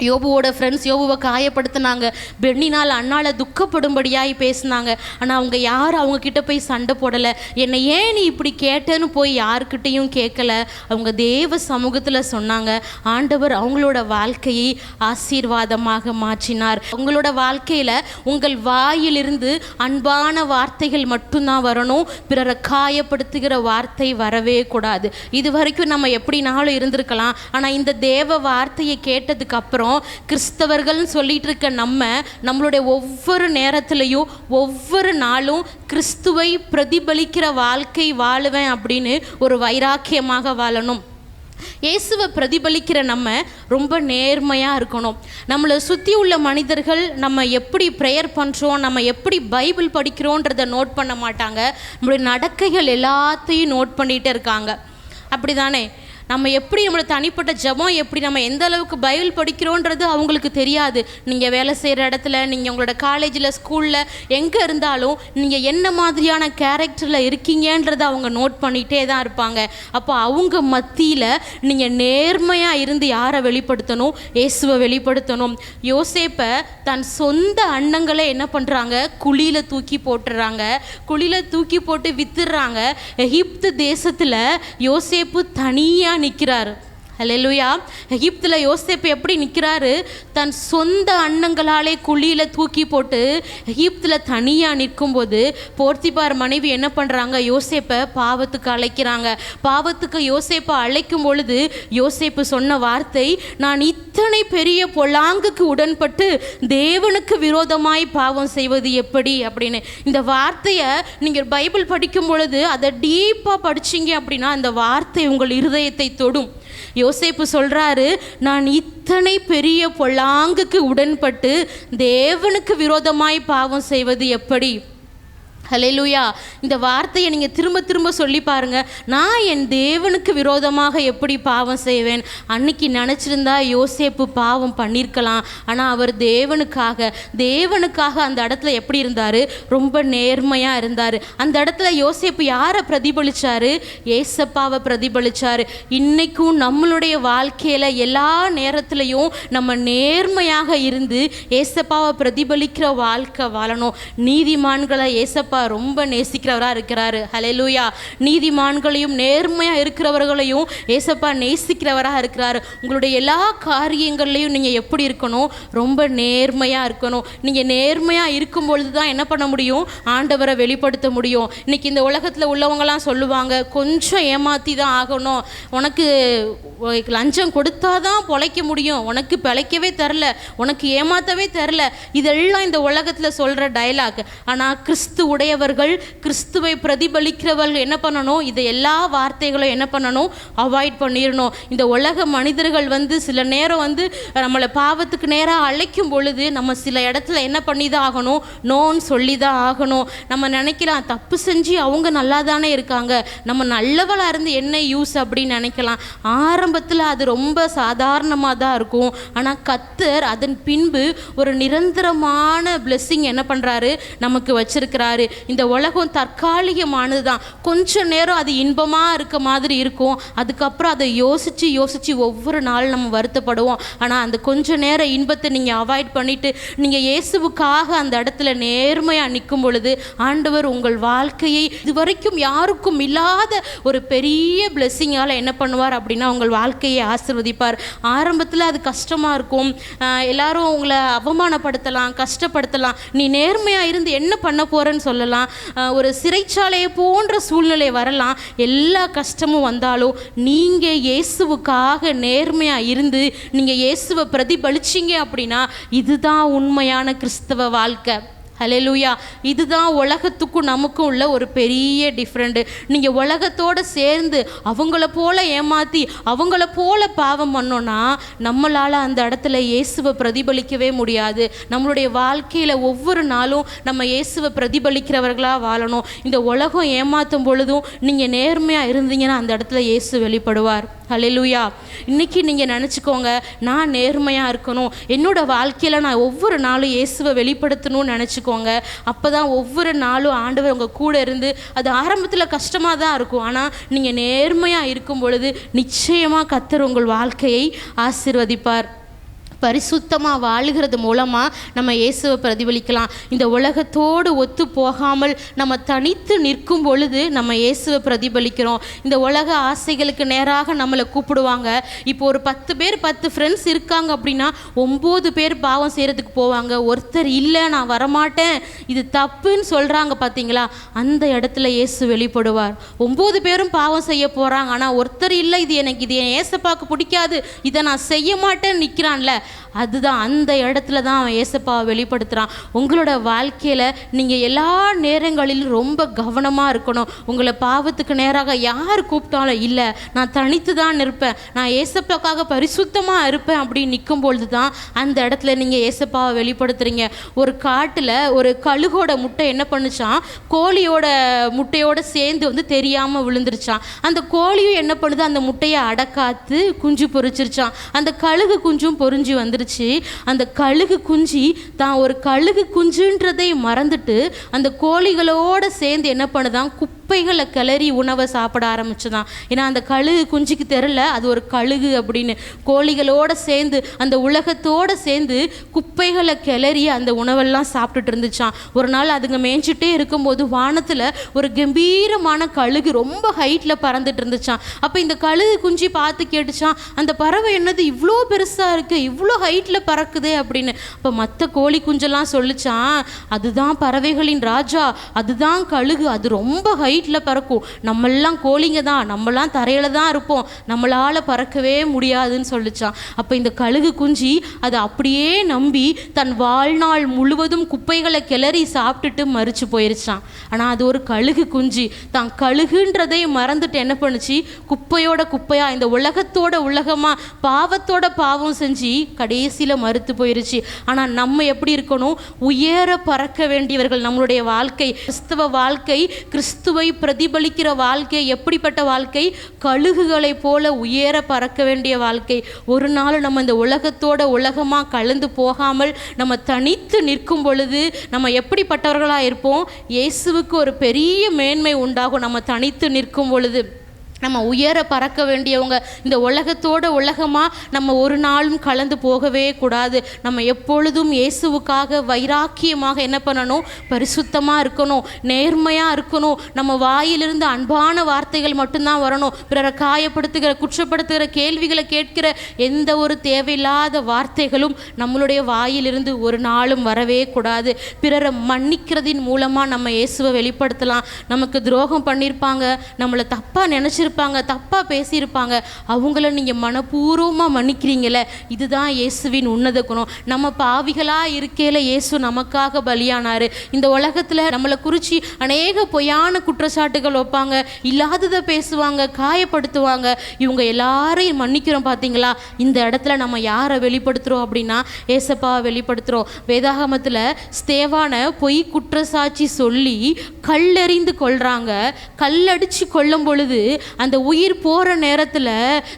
யோபுவோட ஃப்ரெண்ட்ஸ் யோபுவை காயப்படுத்தினாங்க, பெண்ணினால் அண்ணால துக்கப்படும்படியாய் பேசினாங்க. ஆனால் அவங்க யாரும் அவங்கக்கிட்ட போய் சண்டை போடலை. என்னை ஏன் நீ இப்படி கேட்டேன்னு போய் யாருக்கிட்டையும் கேட்கல. அவங்க தேவ சமூகத்தில் சொன்னாங்க. ஆண்டவர் அவங்களோட வாழ்க்கையை ஆசீர்வாதமாக மாற்றினார். உங்களோட வாழ்க்கையில் உங்கள் வாயிலிருந்து அன்பான வார்த்தைகள் மட்டும்தான் வரணும், பிறரை காயப்படுத்துகிற வார்த்தை வரவே கூடாது. இது வரைக்கும் நம்ம எப்படினாலும் இருந்திருக்கலாம். ஆனால் இந்த தேவ வார்த்தையை கேட்டதுக்கு அப்புறம் கிறிஸ்தவர்கள் சொல்லிட்டு இருக்க நம்மளுடைய ஒவ்வொரு நேரத்திலையும் ஒவ்வொரு நாளும் கிறிஸ்துவை பிரதிபலிக்கிற வாழ்க்கை வாழுவேன் அப்படின்னு ஒரு வைராக்கியமாக வாழணும். இயேசுவை பிரதிபலிக்கிற நம்ம ரொம்ப நேர்மையாக இருக்கணும். நம்மளை சுற்றி உள்ள மனிதர்கள் நம்ம எப்படி ப்ரேயர் பண்ணுறோம், நம்ம எப்படி பைபிள் படிக்கிறோன்றதை நோட் பண்ண மாட்டாங்க. நம்மளுடைய நடக்கைகள் எல்லாத்தையும் நோட் பண்ணிகிட்டே இருக்காங்க. அப்படி தானே? நம்ம எப்படி நம்மளோட தனிப்பட்ட ஜபம் எப்படி, நம்ம எந்த அளவுக்கு பைபிள் படிக்கிறோன்றது அவங்களுக்கு தெரியாது. நீங்கள் வேலை செய்கிற இடத்துல, நீங்கள் உங்களோட காலேஜில், ஸ்கூலில் எங்கே இருந்தாலும் நீங்கள் என்ன மாதிரியான கேரக்டரில் இருக்கீங்கன்றதை அவங்க நோட் பண்ணிகிட்டே தான் இருப்பாங்க. அப்போ அவங்க மத்தியில் நீங்கள் நேர்மையாக இருந்து யாரை வெளிப்படுத்தணும்? இயேசுவை வெளிப்படுத்தணும். யோசேப்பை தன் சொந்த அண்ணங்களே என்ன பண்ணுறாங்க? குழியில் தூக்கி போட்டுடுறாங்க. குழியில் தூக்கி போட்டு வித்துடுறாங்க. எகிப்து தேசத்தில் யோசேப்பு தனியாக நிற்கிறாரு. ஹல்லேலூயா. எகிப்தில் யோசேப்பு எப்படி நிற்கிறாரு? தன் சொந்த அண்ணங்களாலே குழியில் தூக்கி போட்டு எகிப்தில் தனியாக நிற்கும்போது போர்த்திபார் மனைவி என்ன பண்ணுறாங்க? யோசேப்பை பாவத்துக்கு அழைக்கிறாங்க. பாவத்துக்கு யோசேப்பை அழைக்கும் பொழுது யோசேப்பு சொன்ன வார்த்தை, நான் இத்தனை பெரிய பொல்லாங்குக்கு உடன்பட்டு தேவனுக்கு விரோதமாய் பாவம் செய்வது எப்படி அப்படின்னு. இந்த வார்த்தையை நீங்கள் பைபிள் படிக்கும் பொழுது அதை டீப்பாக படிச்சிங்க அப்படின்னா அந்த வார்த்தை உங்கள் இருதயத்தை தொடும். யோசேப்பு சொல்கிறாரு, நான் இத்தனை பெரிய பொல்லாங்குக்கு உடன்பட்டு தேவனுக்கு விரோதமாய் பாவம் செய்வது எப்படி? ஹல்லேலூயா. இந்த வார்த்தையை நீங்கள் திரும்ப திரும்ப சொல்லி பாருங்கள். நான் என் தேவனுக்கு விரோதமாக எப்படி பாவம் செய்வேன்? அன்னைக்கு நினச்சிருந்தா யோசேப்பு பாவம் பண்ணியிருக்கலாம். ஆனால் அவர் தேவனுக்காக அந்த இடத்துல எப்படி இருந்தார்? ரொம்ப நேர்மையாக இருந்தார். அந்த இடத்துல யோசேப்பு யாரை பிரதிபலித்தார்? ஏசப்பாவை பிரதிபலித்தார். இன்றைக்கும் நம்மளுடைய வாழ்க்கையில் எல்லா நேரத்துலையும் நம்ம நேர்மையாக இருந்து ஏசப்பாவை பிரதிபலிக்கிற வாழ்க்கை வாழணும். நீதிமான்களை ஏசப்பா ரொம்ப நேசிக்கிறவராக இருக்கிறாரு. ஹல்லேலூயா. நீதிமான்களையும் நேர்மையாக இருக்கிறவர்களையும் ஏசப்பா நேசிக்கிறவராக இருக்கிறாரு. உங்களுடைய எல்லா காரியங்கள்லையும் நீங்கள் எப்படி இருக்கணும்? ரொம்ப நேர்மையாக இருக்கணும். நீங்கள் நேர்மையாக இருக்கும் பொழுது தான் என்ன பண்ண முடியும்? ஆண்டவரை வெளிப்படுத்த முடியும். இன்றைக்கி இந்த உலகத்தில் உள்ளவங்களாம் சொல்லுவாங்க, கொஞ்சம் ஏமாற்றி தான் ஆகணும், உனக்கு லஞ்சம் கொடுத்தா தான் பொழைக்க முடியும், உனக்கு பிழைக்கவே தரல, உனக்கு ஏமாற்றவே தரல. இதெல்லாம் இந்த உலகத்தில் சொல்கிற டயலாக். ஆனால் கிறிஸ்துவுடையவர்கள், கிறிஸ்துவை பிரதிபலிக்கிறவர்கள் என்ன பண்ணணும்? இதை எல்லா வார்த்தைகளும் என்ன பண்ணணும்? அவாய்ட் பண்ணிடணும். இந்த உலக மனிதர்கள் சில நேரம் நம்மளை பாவத்துக்கு நேராக அழைக்கும் பொழுது நம்ம சில இடத்துல என்ன பண்ணி தான் ஆகணும்? நோன்னு சொல்லி தான் ஆகணும். நம்ம நினைக்கலாம், தப்பு செஞ்சு அவங்க நல்லா தானே இருக்காங்க, நம்ம நல்லவளாக இருந்து என்ன யூஸ் அப்படின்னு நினைக்கலாம். ஆரம்பத்தில் அது ரொம்ப சாதாரணமாக தான் இருக்கும். ஆனால் கர்த்தர் அதன் பின்பு ஒரு நிரந்தரமான பிளெஸ்ஸிங் என்ன பண்ணுறாரு? நமக்கு வச்சிருக்கிறாரு. இந்த உலகம் தற்காலிகமானது தான். கொஞ்ச நேரம் அது இன்பமாக இருக்க மாதிரி இருக்கும். அதுக்கப்புறம் அதை யோசித்து ஒவ்வொரு நாள் நம்ம வருத்தப்படுவோம். ஆனால் அந்த கொஞ்ச நேரம் இன்பத்தை நீங்கள் அவாய்ட் பண்ணிவிட்டு நீங்கள் இயேசுவுக்காக அந்த இடத்துல நேர்மையாக நிற்கும் பொழுது ஆண்டவர் உங்கள் வாழ்க்கையை இதுவரைக்கும் யாருக்கும் இல்லாத ஒரு பெரிய பிளெஸ்ஸிங்கால் என்ன பண்ணுவார் அப்படின்னா உங்கள் வாழ்க்கையை ஆசீர்வதிப்பார். ஆரம்பத்தில் அது கஷ்டமாக இருக்கும். எல்லாரும் உங்களை அவமானப்படுத்தலாம், கஷ்டப்படுத்தலாம். நீ நேர்மையாக இருந்து என்ன பண்ண போகிறேன்னு சொல்லலாம். ஒரு சிறைச்சாலையை போன்ற சூழ்நிலை வரலாம். எல்லா கஷ்டமும் வந்தாலும் நீங்கள் இயேசுவுக்காக நேர்மையாக இருந்து நீங்கள் இயேசுவை பிரதிபலிச்சிங்க அப்படின்னா இதுதான் உண்மையான கிறிஸ்தவ வாழ்க்கை. ஹல்லேலூயா. இதுதான் உலகத்துக்கும் நமக்கும் உள்ள ஒரு பெரிய டிஃப்ரெண்ட்டு. நீங்கள் உலகத்தோடு சேர்ந்து அவங்கள போல் ஏமாற்றி அவங்கள போல் பாவம் பண்ணோன்னா நம்மளால் அந்த இடத்துல இயேசுவை பிரதிபலிக்கவே முடியாது. நம்மளுடைய வாழ்க்கையில் ஒவ்வொரு நாளும் நம்ம இயேசுவை பிரதிபலிக்கிறவர்களாக வாழணும். இந்த உலகம் ஏமாற்றும் பொழுதும் நீங்கள் நேர்மையாக இருந்தீங்கன்னா அந்த இடத்துல இயேசு வெளிப்படுவார். ஹல்லேலூயா. இன்றைக்கி நீங்கள் நினச்சிக்கோங்க, நான் நேர்மையாக இருக்கணும், என்னோடய வாழ்க்கையில் நான் ஒவ்வொரு நாளும் இயேசுவை வெளிப்படுத்தணும்னு நினச்சிக்கோங்க. அப்போ தான் ஒவ்வொரு நாளும் ஆண்டவர் உங்கள் கூட இருந்து, அது ஆரம்பத்தில் கஷ்டமாக தான் இருக்கும், ஆனால் நீங்கள் நேர்மையாக இருக்கும் பொழுது நிச்சயமாக கர்த்தர் உங்கள் வாழ்க்கையை ஆசீர்வதிப்பார். பரிசுத்தமாக வாழுகிறது மூலமாக நம்ம இயேசுவை பிரதிபலிக்கலாம். இந்த உலகத்தோடு ஒத்து போகாமல் நம்ம தனித்து நிற்கும் பொழுது நம்ம இயேசுவை பிரதிபலிக்கிறோம். இந்த உலக ஆசைகளுக்கு நேராக நம்மளை கூப்பிடுவாங்க. இப்போ ஒரு 10 பேர் 10 ஃப்ரெண்ட்ஸ் இருக்காங்க அப்படின்னா 9 பேர் பாவம் செய்கிறதுக்கு போவாங்க. ஒருத்தர் இல்லை நான் வரமாட்டேன் இது தப்புன்னு சொல்கிறாங்க பார்த்தீங்களா, அந்த இடத்துல இயேசு வெளிப்படுவார். 9 பேரும் பாவம் செய்ய போகிறாங்க, ஆனால் ஒருத்தர் இல்லை இது என் ஏசப்பாவுக்கு பிடிக்காது இதை நான் செய்ய மாட்டேன்னு நிற்கிறான்ல, அதுதான் அந்த இடத்துல தான் அவன் ஏசப்பாவை வெளிப்படுத்துகிறான். உங்களோட வாழ்க்கையில் நீங்கள் எல்லா நேரங்களிலும் ரொம்ப கவனமாக இருக்கணும். உங்களை பாவத்துக்கு நேராக யார் கூப்பிட்டாலும் இல்லை நான் தனித்து தான் இருப்பேன், நான் ஏசப்பாக்காக பரிசுத்தமாக இருப்பேன் அப்படின்னு நிற்கும் பொழுது தான் அந்த இடத்துல நீங்கள் ஏசப்பாவை வெளிப்படுத்துகிறீங்க. ஒரு காட்டில் ஒரு கழுகோட முட்டை என்ன பண்ணுச்சான், கோழியோட முட்டையோடு சேர்ந்து தெரியாமல் விழுந்துருச்சான். அந்த கோழியும் என்ன பண்ணுது, அந்த முட்டையை அடக்காத்து குஞ்சு பொறிச்சிருச்சான். அந்த கழுகு குஞ்சும் பொறிஞ்சு வந்துருச்சு. அந்த கழுகு குஞ்சி தான் ஒரு கழுகு குஞ்சுன்றதை மறந்துட்டு அந்த கோழிகளோட சேர்ந்து என்ன பண்ணுதான், குப்பைகளை கிளறி உணவை சாப்பிட ஆரம்பிச்சுதான். ஏன்னா அந்த கழுகு குஞ்சுக்கு தெரியல அது ஒரு கழுகு அப்படின்னு. கோழிகளோட சேர்ந்து அந்த உலகத்தோட சேர்ந்து குப்பைகளை கிளறி அந்த உணவெல்லாம் சாப்பிட்டுட்டு இருந்துச்சான். ஒரு நாள் அதுங்க மேய்ஞ்சிட்டே இருக்கும்போது வானத்தில் ஒரு கம்பீரமான கழுகு ரொம்ப ஹைட்டில் பறந்துட்டு இருந்துச்சான். அப்போ இந்த கழுகு குஞ்சு பார்த்து கேட்டுச்சான், அந்த பறவை என்னது இவ்வளோ பெருசாக இருக்குது, இவ்வளோ ஹைட்டில் பறக்குதே அப்படின்னு. அப்போ மற்ற கோழி குஞ்செல்லாம் சொல்லிச்சான், அதுதான் பறவைகளின் ராஜா, அதுதான் கழுகு, அது ரொம்ப ஹைட்டில் பறக்கும், நம்மெல்லாம் கோழிங்க தான், நம்மளாம் தரையில் தான் இருப்போம், நம்மளால் பறக்கவே முடியாதுன்னு சொல்லிச்சான். அப்போ இந்த கழுகு குஞ்சி அதை அப்படியே நம்பி தன் வாழ்நாள் முழுவதும் குப்பைகளை கிளறி சாப்பிட்டுட்டு மறிச்சு போயிருச்சான். ஆனால் அது ஒரு கழுகு குஞ்சு தான் கழுகுன்றதை மறந்துட்டு என்ன பண்ணுச்சு, குப்பையோட குப்பையாக இந்த உலகத்தோட உலகமாக பாவத்தோட பாவம் செஞ்சு கடைசியில் மறுத்து போயிருச்சு. ஆனால் நம்ம எப்படி இருக்கணும், உயர பறக்க வேண்டியவர்கள். நம்மளுடைய வாழ்க்கை கிறிஸ்தவ வாழ்க்கை, கிறிஸ்துவை பிரதிபலிக்கிற வாழ்க்கை எப்படிப்பட்ட வாழ்க்கை, கழுகுகளை போல உயர பறக்க வேண்டிய வாழ்க்கை. ஒரு நாள் நம்ம இந்த உலகத்தோட உலகமாக கலந்து போகாமல் நம்ம தனித்து நிற்கும் பொழுது நம்ம எப்படிப்பட்டவர்களாக இருப்போம், இயேசுவுக்கு ஒரு பெரிய மேன்மை உண்டாகும். நம்ம தனித்து நிற்கும் பொழுது நம்ம உயர பறக்க வேண்டியவங்க. இந்த உலகத்தோட உலகமாக நம்ம ஒரு நாளும் கலந்து போகவே கூடாது. நம்ம எப்பொழுதும் இயேசுவுக்காக வைராக்கியமாக என்ன பண்ணணும், பரிசுத்தமாக இருக்கணும், நேர்மையாக இருக்கணும். நம்ம வாயிலிருந்து அன்பான வார்த்தைகள் மட்டும்தான் வரணும். பிறரை காயப்படுத்துகிற குற்றப்படுத்துகிற கேள்விகளை கேட்கிற எந்த ஒரு தேவையில்லாத வார்த்தைகளும் நம்மளுடைய வாயிலிருந்து ஒரு நாளும் வரவே கூடாது. பிறரை மன்னிக்கிறதின் மூலமாக நம்ம இயேசுவை வெளிப்படுத்தலாம். நமக்கு துரோகம் பண்ணியிருப்பாங்க, நம்மளை தப்பாக நினச்சிருப்பாங்க, தப்பாக பேசியிருப்பாங்க, அவங்கள நீங்கள் மனப்பூர்வமாக மன்னிக்கிறீங்களே, இதுதான் இயேசுவின் உன்னத குணம். நம்ம பாவிகளாக இருக்கையில் இயேசு நமக்காக பலியானார். இந்த உலகத்தில் நம்மளை குறித்து அநேக பொய்யான குற்றச்சாட்டுகள் வைப்பாங்க, இல்லாததை பேசுவாங்க, காயப்படுத்துவாங்க. இவங்க எல்லாரையும் மன்னிக்கிறோம் பார்த்தீங்களா. இந்த இடத்துல நம்ம யாரை வெளிப்படுத்துகிறோம் அப்படின்னா ஏசப்பாவை வெளிப்படுத்துகிறோம். வேதாகமத்தில் ஸ்தேவானை பொய் குற்றச்சாட்சி சொல்லி கல்லெறிந்து கொள்கிறாங்க. கல்லடித்து கொள்ளும் பொழுது அந்த உயிர் போகிற நேரத்தில்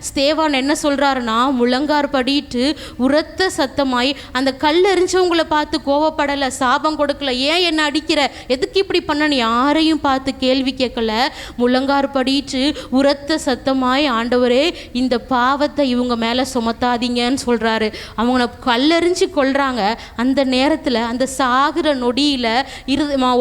ஸ்தேவான் என்ன சொல்கிறாருன்னா, முழங்கார் படிட்டு உரத்த சத்தமாய் அந்த கல் எறிஞ்சவங்களை பார்த்து கோவப்படலை, சாபம் கொடுக்கல, ஏன் என்ன அடிக்கிற, எதுக்கு இப்படி பண்ணனு யாரையும் பார்த்து கேள்வி கேட்கல, முழங்கார் படிட்டு உரத்த சத்தமாய், ஆண்டவரே இந்த பாவத்தை இவங்க மேலே சுமத்தாதீங்கன்னு சொல்கிறாரு. அவங்க கல்லெறிஞ்சு கொள்கிறாங்க. அந்த நேரத்தில் அந்த சாகிற நொடியில்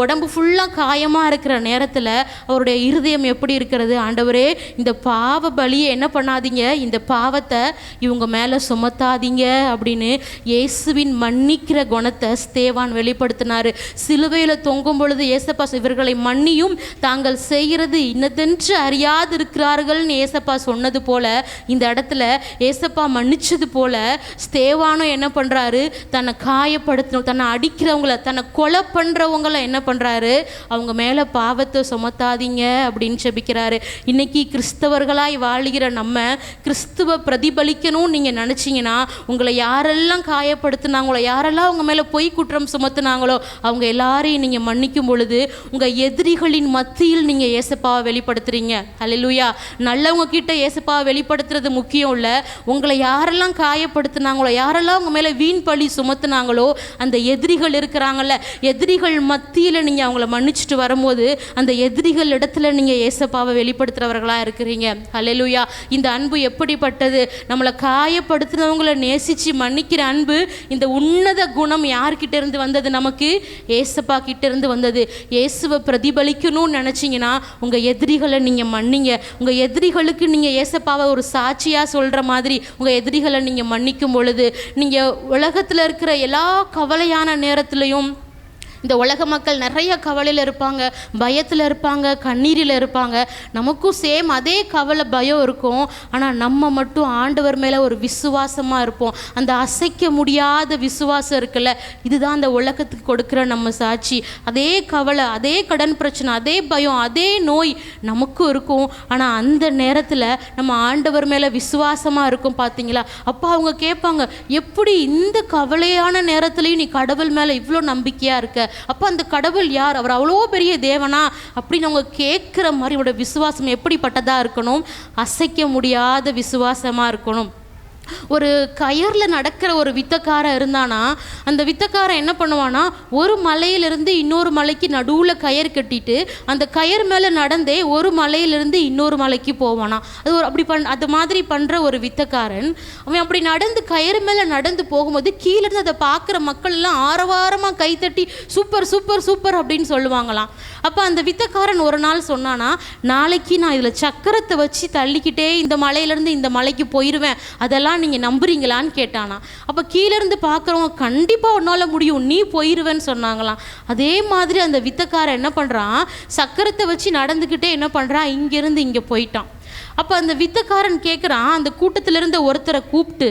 உடம்பு ஃபுல்லாக காயமாக இருக்கிற நேரத்தில் அவருடைய இருதயம் எப்படி இருக்கிறது, ஆண்டவரே இந்த பாவ பலியை என்ன பண்ணாதீங்க, இந்த பாவத்தை இவங்க மேலே சுமத்தாதீங்க அப்படின்னு இயேசுவின் மன்னிக்கிற குணத்தை ஸ்தேவான் வெளிப்படுத்தினார். சிலுவையில் தொங்கும் பொழுது ஏசப்பா இவர்களை மன்னியும், தாங்கள் செய்கிறது இன்னதென்று அறியாது இருக்கிறார்கள்னு ஏசப்பா சொன்னது போல, இந்த இடத்துல ஏசப்பா மன்னிச்சது போல ஸ்தேவானும் என்ன பண்ணுறாரு, தன்னை காயப்படுத்தணும், தன்னை அடிக்கிறவங்கள, தன்னை கொலை பண்ணுறவங்கள என்ன பண்ணுறாரு, அவங்க மேலே பாவத்தை சுமத்தாதீங்க அப்படின்னு ஜெபிக்கிறாரு. இன்னைக்கு கிறிஸ்தவர்களாய் வாழுகிற நம்ம கிறிஸ்துவ பிரதிபலிக்கணும்னு நீங்கள் நினச்சிங்கன்னா, உங்களை யாரெல்லாம் காயப்படுத்தினாங்களோ, யாரெல்லாம் உங்கள் மேலே பொய் குற்றம் சுமத்துனாங்களோ அவங்க எல்லாரையும் நீங்கள் மன்னிக்கும் பொழுது உங்கள் எதிரிகளின் மத்தியில் நீங்கள் ஏசப்பாவை வெளிப்படுத்துகிறீங்க. அல்லேலூயா. நல்லவங்க கிட்ட ஏசப்பாவை வெளிப்படுத்துறது முக்கியம் இல்லை, உங்களை யாரெல்லாம் காயப்படுத்தினாங்களோ, யாரெல்லாம் உங்கள் மேலே வீண் பழி சுமத்துனாங்களோ அந்த எதிரிகள் இருக்கிறாங்கல்ல, எதிரிகள் மத்தியில் நீங்கள் அவங்கள மன்னிச்சுட்டு வரும்போது அந்த எதிரிகள் இடத்துல நீங்கள் ஏசப்பாவை வெளிப்படுத்துகிறவர்களாக இருக்கிறவங்களா இருக்கிறீங்க. ஹல்லேலூயா. இந்த அன்பு எப்படிப்பட்டது? நம்மளை காயப்படுத்தினவங்களை நேசித்து மன்னிக்கிற அன்பு. இந்த உன்னத குணம் யார்கிட்ட இருந்து வந்தது? நமக்கு ஏசப்பா கிட்ட இருந்து வந்தது. இயேசுவை பிரதிபலிக்கணும்னு நினச்சிங்கன்னா உங்கள் எதிரிகளை நீங்கள் மன்னிங்க. உங்கள் எதிரிகளுக்கு நீங்கள் ஏசப்பாவை ஒரு சாட்சியாக சொல்கிற மாதிரி உங்கள் எதிரிகளை நீங்கள் மன்னிக்கும் பொழுது, நீங்கள் உலகத்தில் இருக்கிற எல்லா கவலையான நேரத்துலையும், இந்த உலக மக்கள் நிறைய கவலையில் இருப்பாங்க, பயத்தில் இருப்பாங்க, கண்ணீரில் இருப்பாங்க. நமக்கும் சேம் அதே கவலை பயம் இருக்கும். ஆனால் நம்ம மட்டும் ஆண்டவர் மேலே ஒரு விசுவாசமாக இருப்போம். அந்த அசைக்க முடியாத விசுவாசம் இருக்குல்ல, இதுதான் அந்த உலகத்துக்கு கொடுக்குற நம்ம சாட்சி. அதே கவலை, அதே கடன் பிரச்சனை, அதே பயம், அதே நோய் நமக்கும் இருக்கும். ஆனால் அந்த நேரத்தில் நம்ம ஆண்டவர் மேலே விசுவாசமாக இருக்கும். பார்த்தீங்களா? அப்போ அவங்க கேட்பாங்க, எப்படி இந்த கவலையான நேரத்துலையும் நீ கடவுள் மேலே இவ்வளோ நம்பிக்கையாக இருக்க? அப்போ அந்த கடவுள் யார்? அவர் அவ்வளோ பெரிய தேவனா அப்படின்னு அவங்க கேட்குற மாதிரி அவரோட விசுவாசம் எப்படிப்பட்டதாக இருக்கணும்? அசைக்க முடியாத விசுவாசமாக இருக்கணும். ஒரு கயரில் நடக்கிற ஒரு வித்தக்காரன் இருந்தானா, அந்த வித்தக்காரன் என்ன பண்ணுவானா, ஒரு மலையிலிருந்து இன்னொரு மலைக்கு நடுவில் கயர் கட்டிட்டு அந்த கயர் மேலே நடந்தே ஒரு மலையிலிருந்து இன்னொரு மலைக்கு போவானா. அது ஒரு அப்படி அது மாதிரி பண்ணுற ஒரு வித்தக்காரன். அவன் அப்படி நடந்து கயர் மேலே நடந்து போகும்போது கீழேருந்து அதை பார்க்குற மக்கள் எல்லாம் ஆரவாரமாக கைத்தட்டி சூப்பர் சூப்பர் சூப்பர் அப்படின்னு சொல்லுவாங்களாம். அப்போ அந்த வித்தக்காரன் ஒரு நாள் சொன்னானா, நாளைக்கு நான் இதில் சக்கரத்தை வச்சு தள்ளிக்கிட்டே இந்த மலையிலேருந்து இந்த மலைக்கு போயிடுவேன், அதெல்லாம் நீங்கள் நம்புறீங்களான்னு கேட்டானா. அப்போ கீழேருந்து பார்க்குறவங்க, கண்டிப்பாக உன்னால் முடியும், நீ போயிடுவேன்னு சொன்னாங்களாம். அதே மாதிரி அந்த வித்தக்காரன் என்ன பண்ணுறான், சக்கரத்தை வச்சு நடந்துக்கிட்டே என்ன பண்ணுறான், இங்கேருந்து இங்கே போயிட்டான். அப்போ அந்த வித்தக்காரன் கேட்குறான், அந்த கூட்டத்தில் இருந்த ஒருத்தரை கூப்பிட்டு,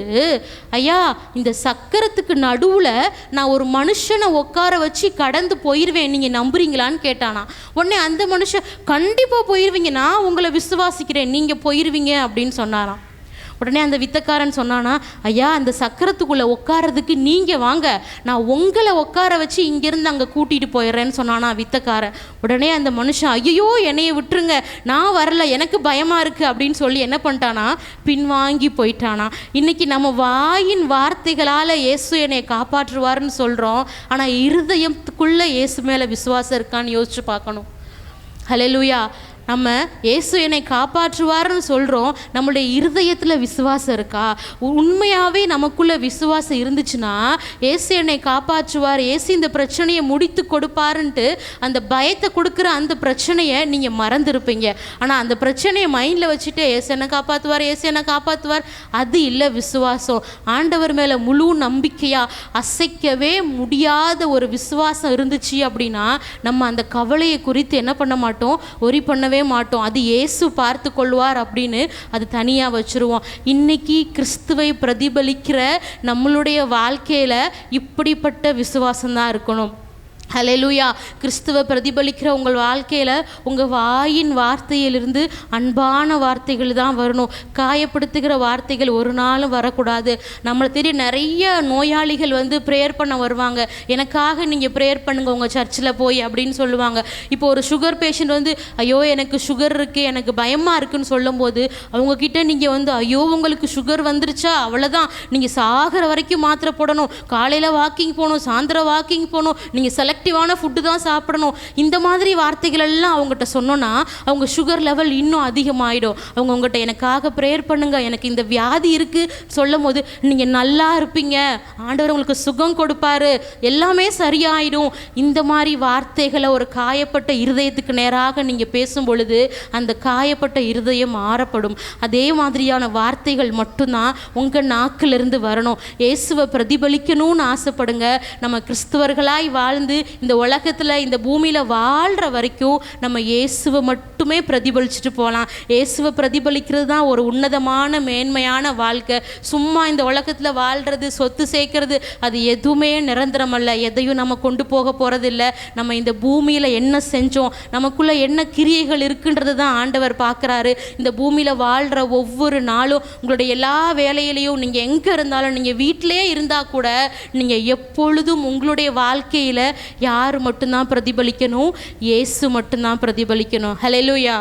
ஐயா, இந்த சக்கரத்துக்கு நடுவில் நான் ஒரு மனுஷனை உட்கார வச்சு கடந்து போயிடுவேன், நீங்கள் நம்புறீங்களான்னு கேட்டானா. உடனே அந்த மனுஷன், கண்டிப்பாக போயிடுவீங்க, நான் உங்களை விசுவாசிக்கிறேன், நீங்கள் போயிடுவீங்க அப்படின்னு சொன்னாராம். உடனே அந்த வித்தக்காரன் சொன்னானா, ஐயா, அந்த சக்கரத்துக்குள்ளே உட்காரதுக்கு நீங்கள் வாங்க, நான் உங்களை உட்கார வச்சு இங்கேருந்து அங்கே கூட்டிகிட்டு போயிடுறேன்னு சொன்னானா வித்தக்காரன். உடனே அந்த மனுஷன், ஐயோ என்னையை விட்டுருங்க, நான் வரல, எனக்கு பயமாக இருக்குது அப்படின்னு சொல்லி என்ன பண்ணிட்டானா, பின்வாங்கி போயிட்டானா. இன்றைக்கி நம்ம வாயின் வார்த்தைகளால் இயேசு என்னை காப்பாற்றுவார்னு சொல்கிறோம், ஆனால் இருதயத்துக்குள்ளே இயேசு மேலே விசுவாசம் இருக்கான்னு யோசிச்சு பார்க்கணும். ஹல்லேலூயா. நம்ம இயேசு என்னை காப்பாற்றுவார்னு சொல்கிறோம், நம்மளுடைய இருதயத்தில் விசுவாசம் இருக்கா? உண்மையாகவே நமக்குள்ளே விசுவாசம் இருந்துச்சுன்னா, இயேசு என்னை காப்பாற்றுவார், இயேசு இந்த பிரச்சனையை முடித்து கொடுப்பாருன்ட்டு அந்த பயத்தை கொடுக்குற அந்த பிரச்சனையை நீங்கள் மறந்துருப்பீங்க. ஆனால் அந்த பிரச்சனையை மைண்டில் வச்சுட்டு இயேசு என்னை காப்பாற்றுவார், இயேசு என்னை காப்பாற்றுவார், அது இல்லை விசுவாசம். ஆண்டவர் மேலே முழு நம்பிக்கையாக அசைக்கவே முடியாத ஒரு விசுவாசம் இருந்துச்சு அப்படின்னா, நம்ம அந்த கவலையை குறித்து என்ன பண்ண மாட்டோம், ஒரி பண்ணவே மாட்டோம். அது இயேசு பார்த்து கொள்வார் அப்படின்னு அது தனியாக வச்சுருவோம். இன்னைக்கு கிறிஸ்துவை பிரதிபலிக்கிற நம்மளுடைய வாழ்க்கையில் இப்படிப்பட்ட விசுவாசம்தான் இருக்கணும். ஹல்லேலூயா. கிறிஸ்துவை பிரதிபலிக்கிற உங்கள் வாழ்க்கையில் உங்கள் வாயின் வார்த்தையிலிருந்து அன்பான வார்த்தைகள் தான் வரணும். காயப்படுத்துகிற வார்த்தைகள் ஒரு நாளும் வரக்கூடாது. நம்மளை தேடி நிறைய நோயாளிகள் ப்ரேயர் பண்ண வருவாங்க, எனக்காக நீங்கள் ப்ரேயர் பண்ணுங்கள் உங்கள் சர்ச்சில் போய் அப்படின்னு சொல்லுவாங்க. இப்போ ஒரு சுகர் பேஷண்ட் ஐயோ எனக்கு சுகர் இருக்குது, எனக்கு பயமாக இருக்குதுன்னு சொல்லும்போது அவங்கக்கிட்ட நீங்கள் ஐயோ உங்களுக்கு சுகர் வந்துருச்சா, அவ்வளோதான், நீங்கள் சாகிற வரைக்கும் மாத்திரை போடணும், காலையில் வாக்கிங் போகணும், சாயந்தரம் வாக்கிங் போகணும், நீங்கள் செலக்டிவான ஃபுட்டு தான் சாப்பிடணும், இந்த மாதிரி வார்த்தைகள் எல்லாம் அவங்ககிட்ட சொன்னோன்னா அவங்க சுகர் லெவல் இன்னும் அதிகமாகிடும். அவங்க உங்கள்கிட்ட எனக்காக ப்ரேயர் பண்ணுங்கள், எனக்கு இந்த வியாதி இருக்குது சொல்லும் போது நீங்கள் நல்லா இருப்பீங்க, ஆண்டவர் உங்களுக்கு சுகம் கொடுப்பாரு, எல்லாமே சரியாயிடும், இந்த மாதிரி வார்த்தைகளை ஒரு காயப்பட்ட இருதயத்துக்கு நேராக நீங்கள் பேசும் பொழுது அந்த காயப்பட்ட இருதயம் மாறப்படும். அதே மாதிரியான வார்த்தைகள் மட்டும்தான் உங்கள் நாக்கிலிருந்து வரணும். இயேசுவை பிரதிபலிக்கணும்னு ஆசைப்படுங்க. நம்ம கிறிஸ்துவர்களாய் வாழ்ந்து இந்த உலகத்தில் இந்த பூமியில் வாழ்கிற வரைக்கும் நம்ம இயேசுவை மட்டுமே பிரதிபலிச்சுட்டு போகலாம். இயேசுவை பிரதிபலிக்கிறது தான் ஒரு உன்னதமான மேன்மையான வாழ்க்கை. சும்மா இந்த உலகத்தில் வாழ்கிறது, சொத்து சேர்க்கறது, அது எதுவுமே நிரந்தரமல்ல, எதையும் நம்ம கொண்டு போக போகிறதில்ல. நம்ம இந்த பூமியில் என்ன செஞ்சோம், நமக்குள்ளே என்ன கிரியைகள் இருக்குன்றது தான் ஆண்டவர் பார்க்குறாரு. இந்த பூமியில் வாழ்கிற ஒவ்வொரு நாளும் உங்களுடைய எல்லா வேலையிலையும் நீங்கள் எங்கே இருந்தாலும், நீங்கள் வீட்டிலே இருந்தால் கூட நீங்கள் எப்பொழுதும் உங்களுடைய வாழ்க்கையில் யார் மட்டும்தான் பிரதிபலிக்கணும், இயேசு மட்டும்தான் பிரதிபலிக்கணும். ஹல்லேலூயா.